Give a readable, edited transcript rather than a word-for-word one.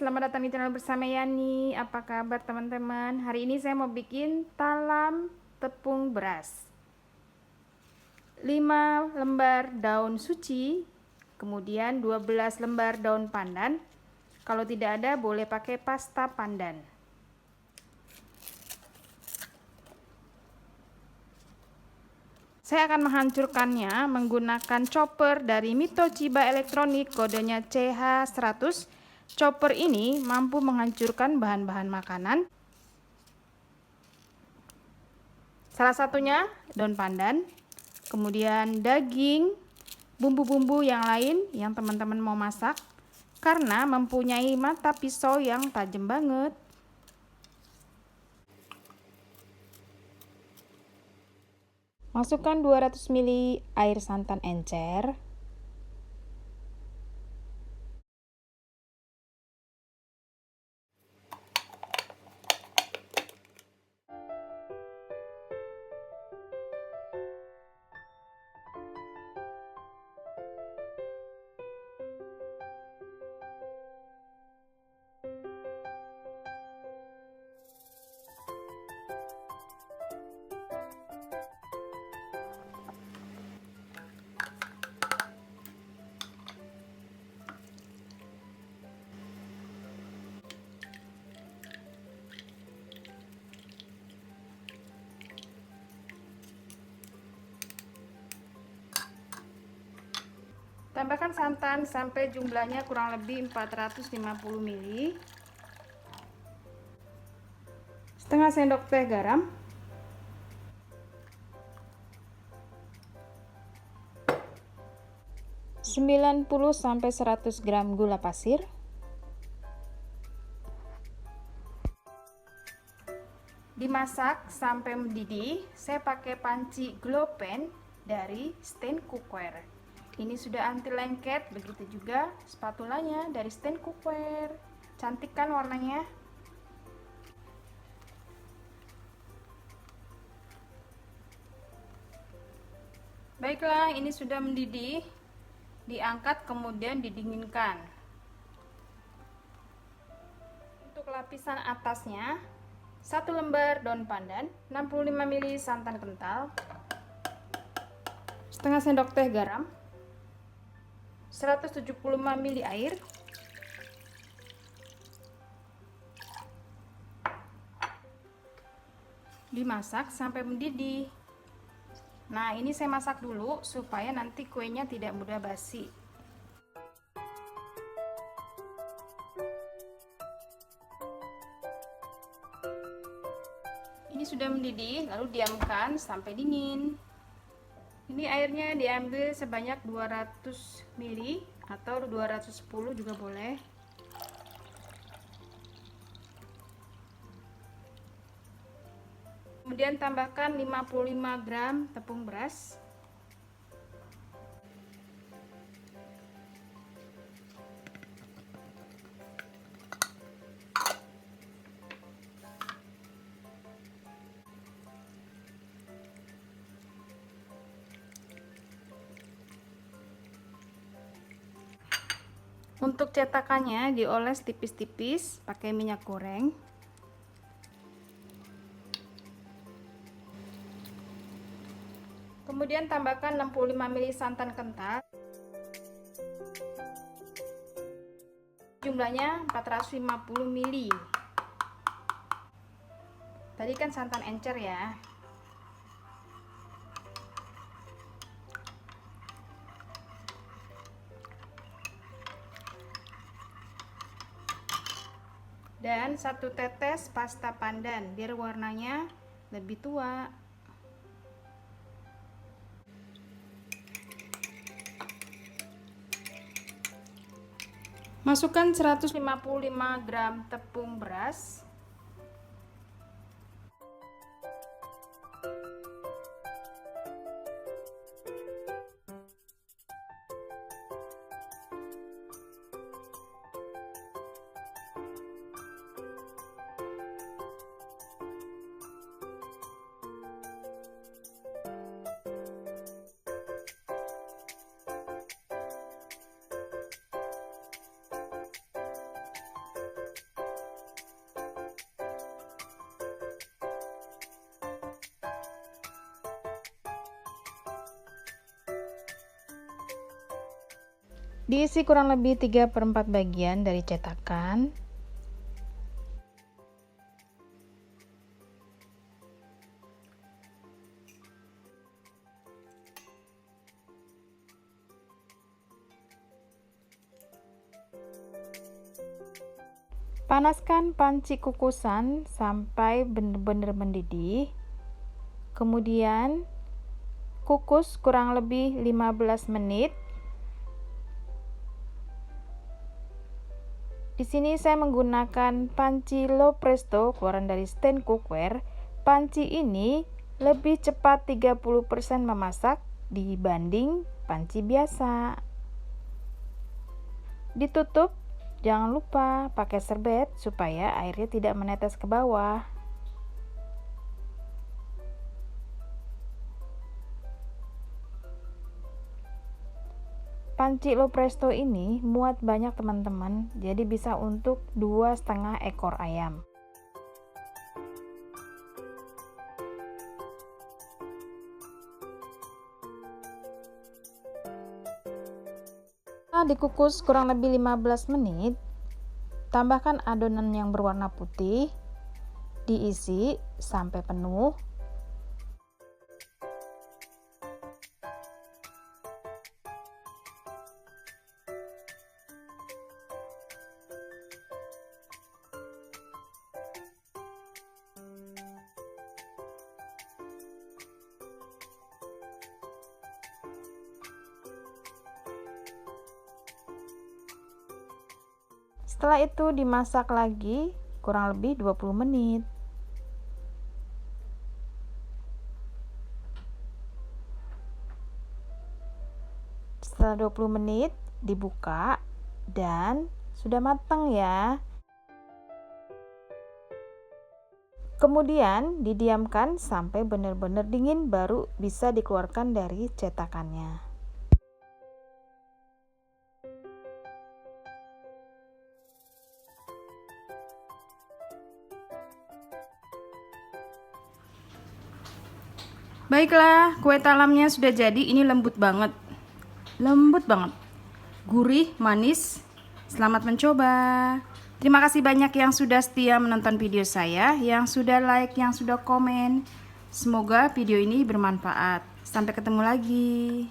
selamat datang di channel bersama Yani. Apa kabar teman-teman? Hari ini saya mau bikin talam tepung beras. 5 lembar daun suci, kemudian 12 lembar daun pandan. Kalau tidak ada boleh pakai pasta pandan. Saya akan menghancurkannya menggunakan chopper dari Mitochiba Elektronik, kodenya CH100. Chopper ini mampu menghancurkan bahan-bahan makanan. Salah satunya daun pandan, kemudian daging, bumbu-bumbu yang lain yang teman-teman mau masak, karena mempunyai mata pisau yang tajam banget. Masukkan 200 ml air santan encer. Tambahkan santan sampai jumlahnya kurang lebih 450 ml. Setengah sendok teh garam. Sembilan puluh sampai 100 gram gula pasir. Dimasak sampai mendidih. Saya pakai panci glow pan dari Stain Cookware. Ini sudah anti lengket, begitu juga spatulanya dari Stain Cookware. Cantik kan warnanya? Baiklah, ini sudah mendidih. Diangkat kemudian didinginkan. Untuk lapisan atasnya, 1 lembar daun pandan, 65 ml santan kental, setengah sendok teh garam, 175 ml air, dimasak sampai mendidih. Nah, ini saya masak dulu supaya nanti kuenya tidak mudah basi. Ini sudah mendidih, lalu diamkan sampai dingin. Ini airnya diambil sebanyak 200 ml atau 210 juga boleh. Kemudian tambahkan 55 gram tepung beras. Untuk cetakannya dioles tipis-tipis pakai minyak goreng. Kemudian tambahkan 65 ml santan kental. Jumlahnya 450 ml. Tadi kan santan encer ya. Dan 1 tetes pasta pandan biar warnanya lebih tua. Masukkan 155 gram tepung beras. Diisi kurang lebih 3/4 bagian dari cetakan. Panaskan panci kukusan sampai benar-benar mendidih. Kemudian kukus kurang lebih 15 menit. Di sini saya menggunakan panci low presto keluaran dari stand cookware. Panci ini lebih cepat 30% memasak dibanding panci biasa. Ditutup. Jangan lupa pakai serbet supaya airnya tidak menetes ke bawah. Panci low presto ini muat banyak teman-teman, jadi bisa untuk 2,5 ekor ayam. Dikukus kurang lebih 15 menit. Tambahkan adonan yang berwarna putih, diisi sampai penuh. Setelah itu dimasak lagi kurang lebih 20 menit. Setelah 20 menit dibuka dan sudah matang ya. Kemudian didiamkan sampai benar-benar dingin baru bisa dikeluarkan dari cetakannya. Baiklah, kue talamnya sudah jadi. Ini lembut banget, gurih, manis. Selamat mencoba. Terima kasih banyak yang sudah setia menonton video saya, yang sudah like, yang sudah komen. Semoga video ini bermanfaat. Sampai ketemu lagi.